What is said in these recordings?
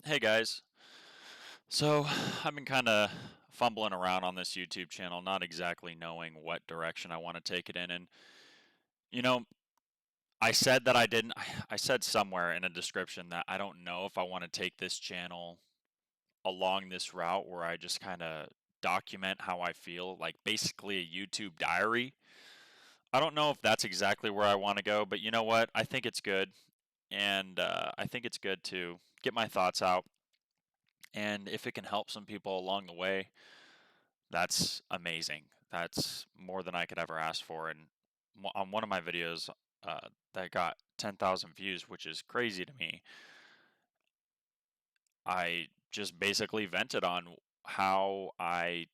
Hey guys. So I've been kind of fumbling around on this YouTube channel, not exactly knowing what direction I want to take it in. And, you know, I said that I didn't, I said somewhere in a description that I don't know if I want to take this channel along this route where I just kind of document how I feel, like basically a YouTube diary. I don't know if that's exactly where I want to go, but you know what? I think it's good. And I think it's good to get my thoughts out. And if it can help some people along the way, that's amazing. That's more than I could ever ask for. And on one of my videos that got 10,000 views, which is crazy to me, I just basically vented on how my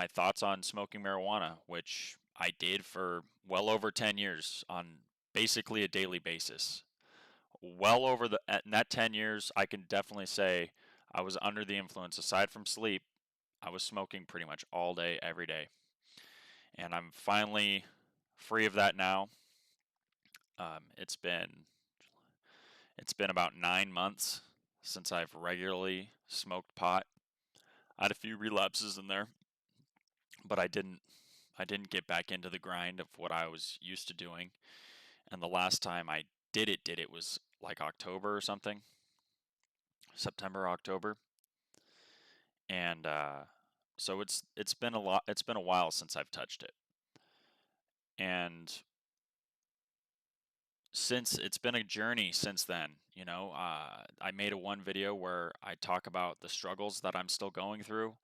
thoughts on smoking marijuana, which I did for well over 10 years on basically a daily basis. Well over in that 10 years, I can definitely say I was under the influence. Aside from sleep, I was smoking pretty much all day, every day. And I'm finally free of that now. Um, it's been it's been about 9 months since I've regularly smoked pot. I had a few relapses in there, but I didn't get back into the grind of what I was used to doing. And the last time I did it was like October or something, September, October, and so it's been a lot. It's been a while since I've touched it, and since it's been a journey since then. I made a one video where I talk about the struggles that I'm still going through,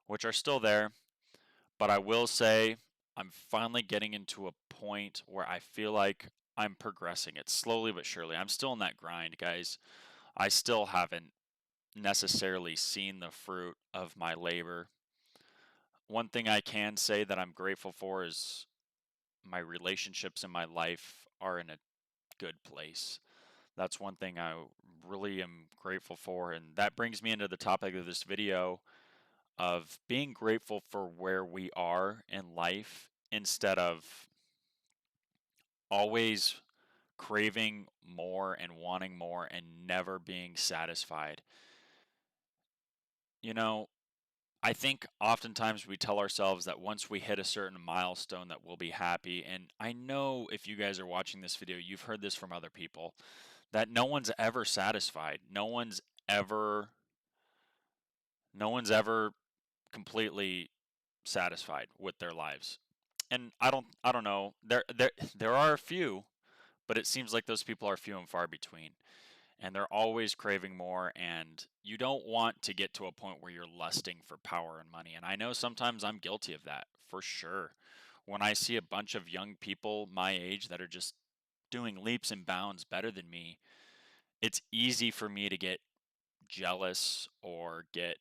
which are still there, but I will say I'm finally getting into a point where I feel like I'm progressing it slowly but surely. I'm still in that grind, guys. I still haven't necessarily seen the fruit of my labor. One thing I can say that I'm grateful for is my relationships in my life are in a good place. That's one thing I really am grateful for. And that brings me into the topic of this video of being grateful for where we are in life instead of always craving more and wanting more and never being satisfied. You know, I think oftentimes we tell ourselves that once we hit a certain milestone that we'll be happy. And I know if you guys are watching this video, you've heard this from other people that no one's ever satisfied. Ever no one's ever completely satisfied with their lives. And I don't know. There are a few, but it seems like those people are few and far between. And they're always craving more, and you don't want to get to a point where you're lusting for power and money. And I know sometimes I'm guilty of that, for sure. When I see a bunch of young people my age that are just doing leaps and bounds better than me, it's easy for me to get jealous or get,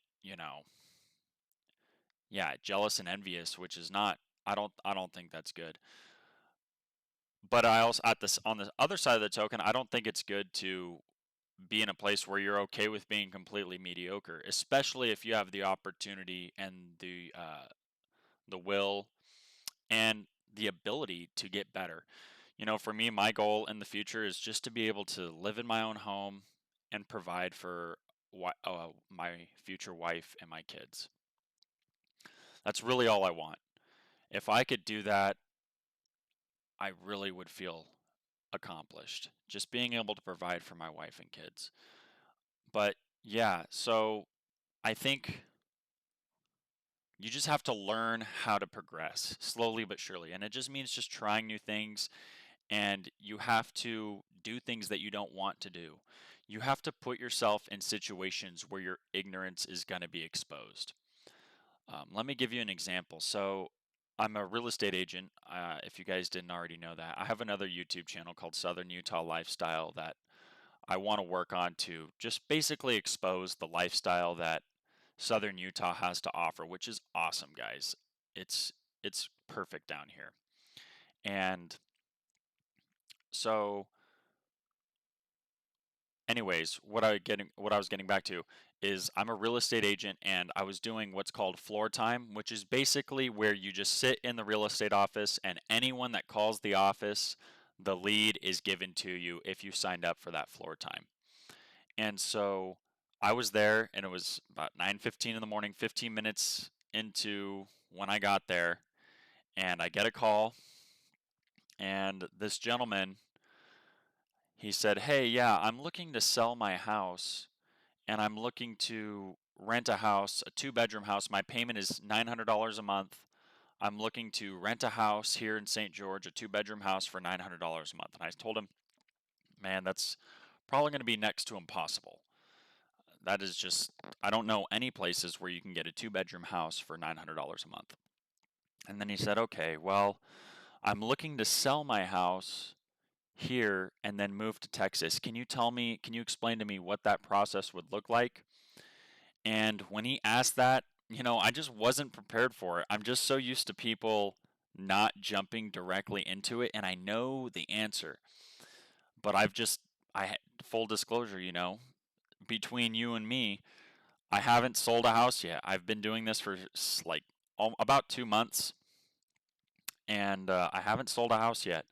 yeah, jealous and envious, which is not I don't think that's good. But I also at this on the other side of the token, I don't think it's good to be in a place where you're okay with being completely mediocre, especially if you have the opportunity and the will and the ability to get better. For me, my goal in the future is just to be able to live in my own home and provide for my future wife and my kids. That's really all I want. If I could do that, I really would feel accomplished. Just being able to provide for my wife and kids. But yeah, so I think you just have to learn how to progress slowly but surely. And it just means just trying new things, and you have to do things that you don't want to do. You have to put yourself in situations where your ignorance is going to be exposed. Let me give you an example. So, I'm a real estate agent. If you guys didn't already know that, I have another YouTube channel called Southern Utah Lifestyle that I want to work on to just basically expose the lifestyle that Southern Utah has to offer, which is awesome, guys. It's perfect down here. And so anyways, what I was getting back to is I'm a real estate agent, and I was doing what's called floor time, which is basically where you just sit in the real estate office, and anyone that calls the office, the lead is given to you if you signed up for that floor time. And so I was there, and it was about 9:15 in the morning, 15 minutes into when I got there, and I get a call, and this gentleman, he said, "Hey, yeah, I'm looking to sell my house, and I'm looking to rent a house, a two-bedroom house. My payment is $900 a month. I'm looking to rent a house here in St. George, a two-bedroom house for $900 a month." And I told him, "Man, that's probably going to be next to impossible. That is just, I don't know any places where you can get a two-bedroom house for $900 a month." And then he said, "Okay, well, I'm looking to sell my house here and then move to Texas. Can you explain to me what that process would look like?" And when he asked that, I just wasn't prepared for it. I'm just so used to people not jumping directly into it, and I know the answer. But full disclosure, between you and me, I haven't sold a house yet. I've been doing this for like about 2 months, and I haven't sold a house yet.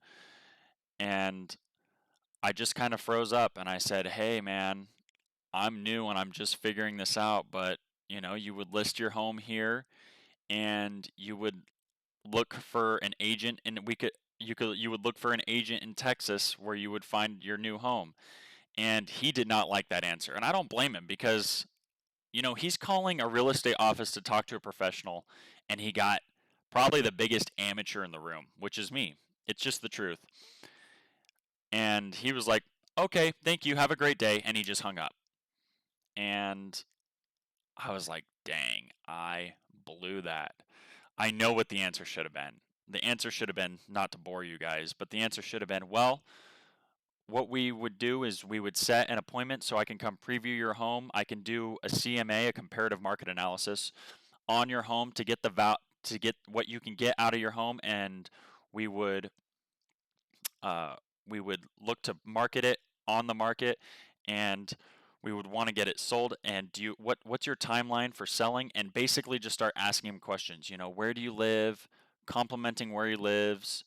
And I just kind of froze up and I said, "Hey, man, I'm new and I'm just figuring this out, but you would list your home here and you would look for an agent, and you would look for an agent in Texas where you would find your new home." And he did not like that answer. And I don't blame him because, he's calling a real estate office to talk to a professional, and he got probably the biggest amateur in the room, which is me. It's just the truth. And he was like, "Okay, thank you. Have a great day." And he just hung up. And I was like, dang, I blew that. I know what the answer should have been. The answer should have been, not to bore you guys, but the answer should have been, well, what we would do is we would set an appointment so I can come preview your home. I can do a CMA, a comparative market analysis, on your home to get to get what you can get out of your home, and we would uh, we would look to market it on the market, and we would want to get it sold. And what's your timeline for selling? And basically just start asking him questions. Where do you live? Complimenting where he lives.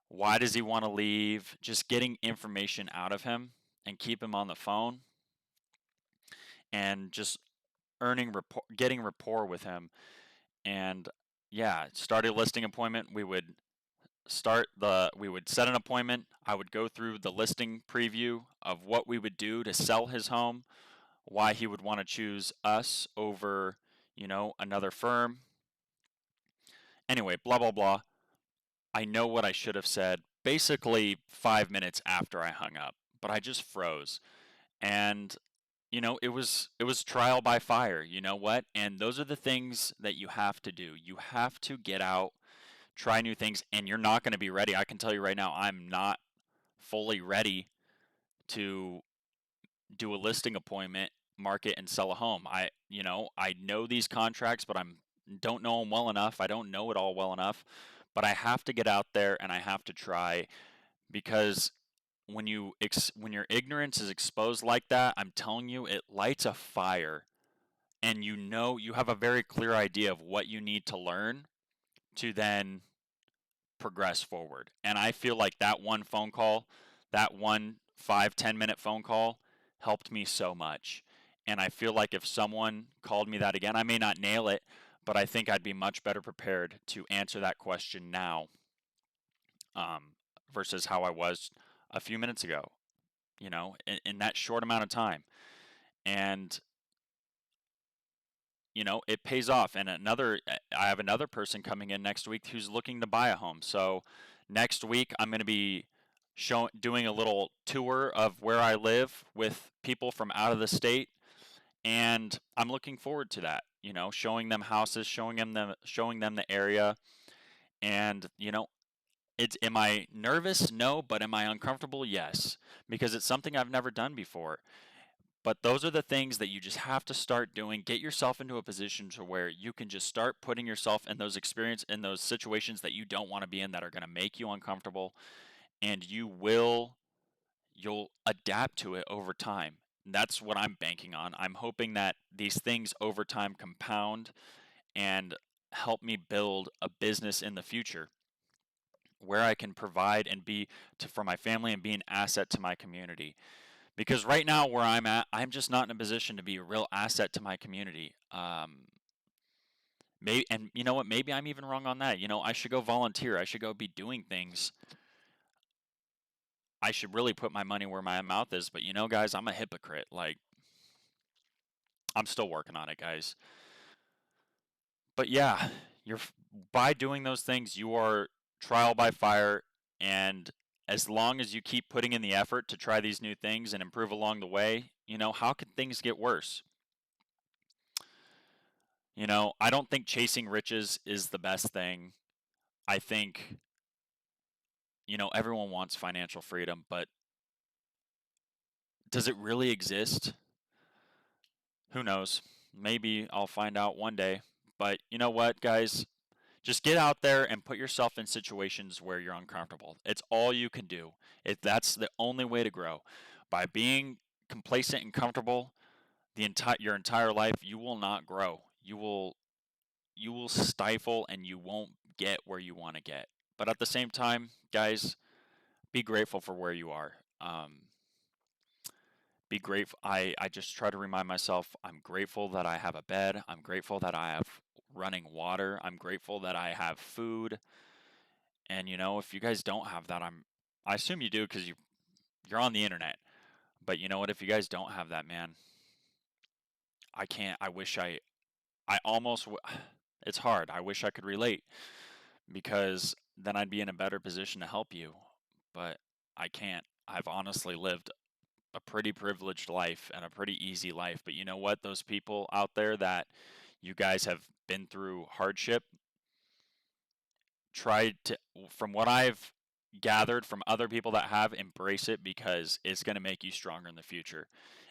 Why does he want to leave? Just getting information out of him and keep him on the phone, and just getting rapport with him. And yeah, start a listing appointment. We would set an appointment. I would go through the listing preview of what we would do to sell his home, why he would want to choose us over, another firm. Anyway, blah blah blah. I know what I should have said basically 5 minutes after I hung up, but I just froze. And it was trial by fire, you know what? And those are the things that you have to do. You have to get out, try new things, and you're not going to be ready. I can tell you right now, I'm not fully ready to do a listing appointment, market, and sell a home. I know these contracts, but I'm don't know them well enough. I don't know it all well enough, but I have to get out there and I have to try, because when your ignorance is exposed like that, I'm telling you, it lights a fire, and you have a very clear idea of what you need to learn to then progress forward. And I feel like that one phone call, that one 5-10 minute phone call, helped me so much. And I feel like if someone called me that again, I may not nail it, but I think I'd be much better prepared to answer that question now, um, versus how I was a few minutes ago, in that short amount of time. And it pays off. And I have another person coming in next week who's looking to buy a home. So next week I'm going to be doing a little tour of where I live with people from out of the state, and I'm looking forward to that. Showing them houses, showing them the area, and am I nervous? No, but am I uncomfortable? Yes, because it's something I've never done before. But those are the things that you just have to start doing. Get yourself into a position to where you can just start putting yourself in those situations that you don't want to be in, that are going to make you uncomfortable, and you'll adapt to it over time. And that's what I'm banking on. I'm hoping that these things over time compound and help me build a business in the future where I can provide and for my family and be an asset to my community. Because right now where I'm at, I'm just not in a position to be a real asset to my community. Maybe, and you know what? Maybe I'm even wrong on that. I should go volunteer. I should go be doing things. I should really put my money where my mouth is. But guys, I'm a hypocrite. Like, I'm still working on it, guys. But yeah, you're by doing those things, you are trial by fire, and as long as you keep putting in the effort to try these new things and improve along the way, how can things get worse? I don't think chasing riches is the best thing. I think, everyone wants financial freedom, but does it really exist? Who knows? Maybe I'll find out one day. But you know what, guys? Just get out there and put yourself in situations where you're uncomfortable. It's all you can do. That's the only way to grow. By being complacent and comfortable your entire life, you will not grow. You will stifle and you won't get where you want to get. But at the same time, guys, be grateful for where you are. Be grateful. I just try to remind myself I'm grateful that I have a bed. I'm grateful that I have running water. I'm grateful that I have food. And if you guys don't have that, I assume you do because you're on the internet. But you know what? If you guys don't have that, man, I can't. I almost. It's hard. I wish I could relate because then I'd be in a better position to help you. But I can't. I've honestly lived a pretty privileged life and a pretty easy life. But you know what? Those people out there that you guys have been through hardship, try to, from what I've gathered from other people that have, embrace it because it's going to make you stronger in the future.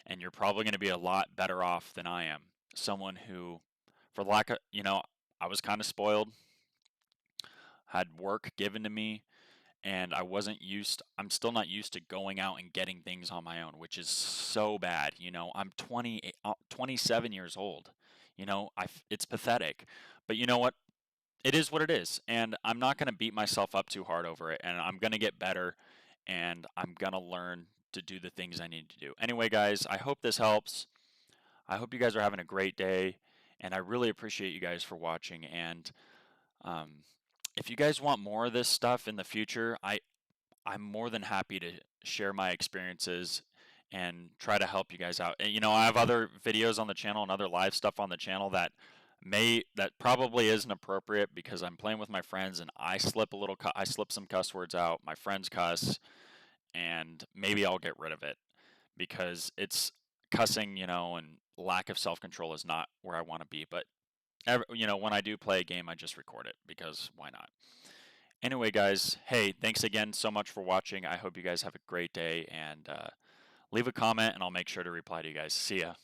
And you're probably going to be a lot better off than I am. Someone who, for lack of, I was kind of spoiled, had work given to me, and I'm still not used to going out and getting things on my own, which is so bad. I'm 27 years old. It's pathetic. But you know what? It is what it is. And I'm not going to beat myself up too hard over it. And I'm going to get better and I'm going to learn to do the things I need to do. Anyway, guys, I hope this helps. I hope you guys are having a great day. And I really appreciate you guys for watching. And um, if you guys want more of this stuff in the future, I'm more than happy to share my experiences and try to help you guys out. And I have other videos on the channel and other live stuff on the channel that probably isn't appropriate because I'm playing with my friends and I slip some cuss words out. My friends cuss, and maybe I'll get rid of it because it's cussing, and lack of self-control is not where I want to be. But when I do play a game, I just record it because why not? Anyway, guys, hey, thanks again so much for watching. I hope you guys have a great day and leave a comment and I'll make sure to reply to you guys. See ya.